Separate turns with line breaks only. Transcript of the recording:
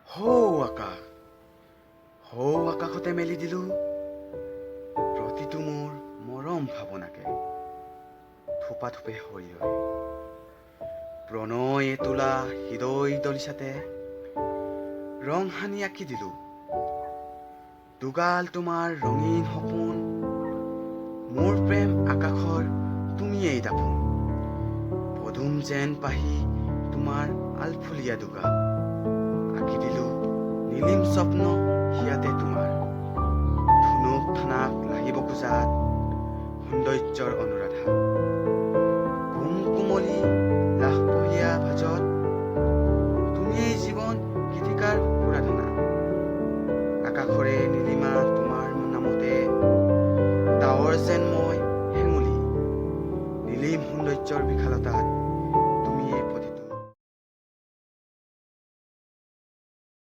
আকাশ আকাশতে মেলি দিলো প্ৰতিটো মোৰ মৰম ভাৱনাকে থোপা থোপে সৰিয়হ প্ৰণয়ে তোলা হৃদয় দলিচাতে ৰং সানি আঁকি দিলো দুগাল তোমাৰ ৰঙীন সপোন মোৰ প্ৰেম আকাশৰ তুমিয়েই দাপোন পদুম যেন পাহি তোমাৰ আলফুলীয়া দুগাল আঁকি দিলো নীলিম স্বপ্ন হিয়াতে তোমাৰ ধুনুক থানাক লাহিব খোজাত সৌন্দৰ্যৰ অনুৰাধা কুমকুমলি লাহপহীয়া ভাজত